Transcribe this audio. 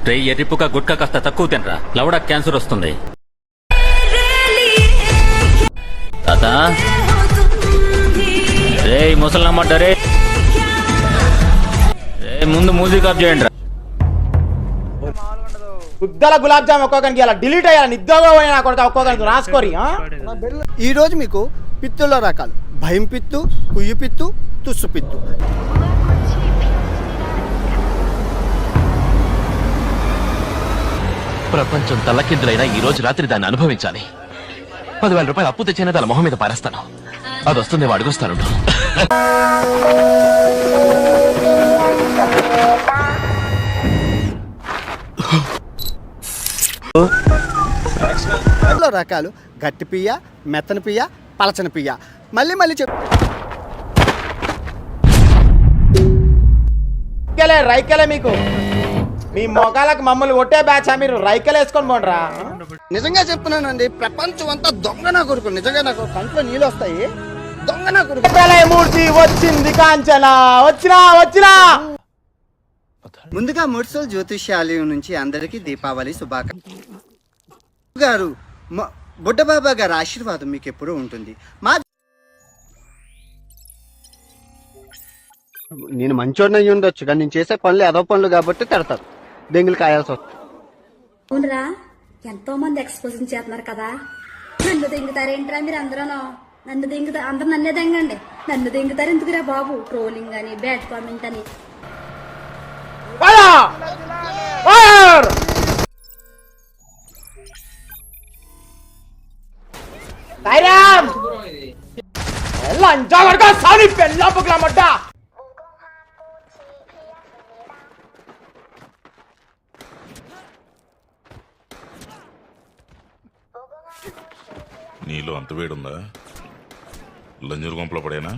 రే ఎర్రిపుక గుట్కా కాస్త తక్కువ తినరా, లవడా క్యాన్సర్ వస్తుంది. తాత రే ముసలమ్మంటారే, రే ముందు మ్యూజిక్ ఆఫ్ చేయండి రా. గుద్దల గులాబ్ జామ్ ఒక్కొక్కరికి ఇలా డిలీట్ అయ్యాలి, నిద్రపోయినా కొడుకు ఒక్కొక్కరికి రాసుకోరి. ఈ రోజు మీకు పిత్తుల రకాలు: భయం పిత్తు, కుయ్యి పిత్తు, తుస్సు పిత్తు. ప్రపంచం తల్లకిందులైనా ఈ రోజు రాత్రి దాన్ని అనుభవించాలి. 10,000 రూపాయలు అప్పు తెచ్చైనా దాని మొహం మీద పారేస్తాను. అది వస్తుంది, అడుగుస్తాను. రకాలు: గట్టి పియ్య, మెత్తని పియ్య, పలచని పియ్య. మళ్ళీ రైకెలే మీకు మీ మొగాలకు మమ్మల్ని కొట్టే బ్యాచ్ మీరు రైకెలు వేసుకొని పోండిరా. నిజంగా చెప్తున్నానండి, ప్రపంచం అంతా దొంగ నా కొడుకు. నిజంగా నాకు కంట్లో నీళ్ళు వస్తాయి. దొంగ నా కొడుకు. మూర్తి వచ్చింది కాంచనా, వచ్చినా. ముందుగా ముర్సల్ జ్యోతిష్యాలయం నుంచి అందరికీ దీపావళి శుభాకాంక్షలు. గారు బుడ్డబాబా గారి ఆశీర్వాదం మీకు ఎప్పుడూ ఉంటుంది. నేను మంచోడిని అయ్యి ఉండొచ్చు, కానీ నేను చేసే పనులు ఏదో పనులు కాబట్టి తిడతారు, దెంగులు కాయాల్సి వస్తుంది. అవునరా, ఎంతో మంది ఎక్స్పోజింగ్ చేస్తున్నారు కదా. నన్ను దెంగుతారేంట్రా మీరు అందరూ? నన్ను దెంగుతారు, అందరు నన్నే దెంగండి. నన్ను దెంగుతారు ఎందుకురా బాబు? ట్రోలింగ్ అని, బ్యాడ్ కామెంట్ అని. నీలో అంత వేడుందా? లంజూరు గుంపలో పడేనా?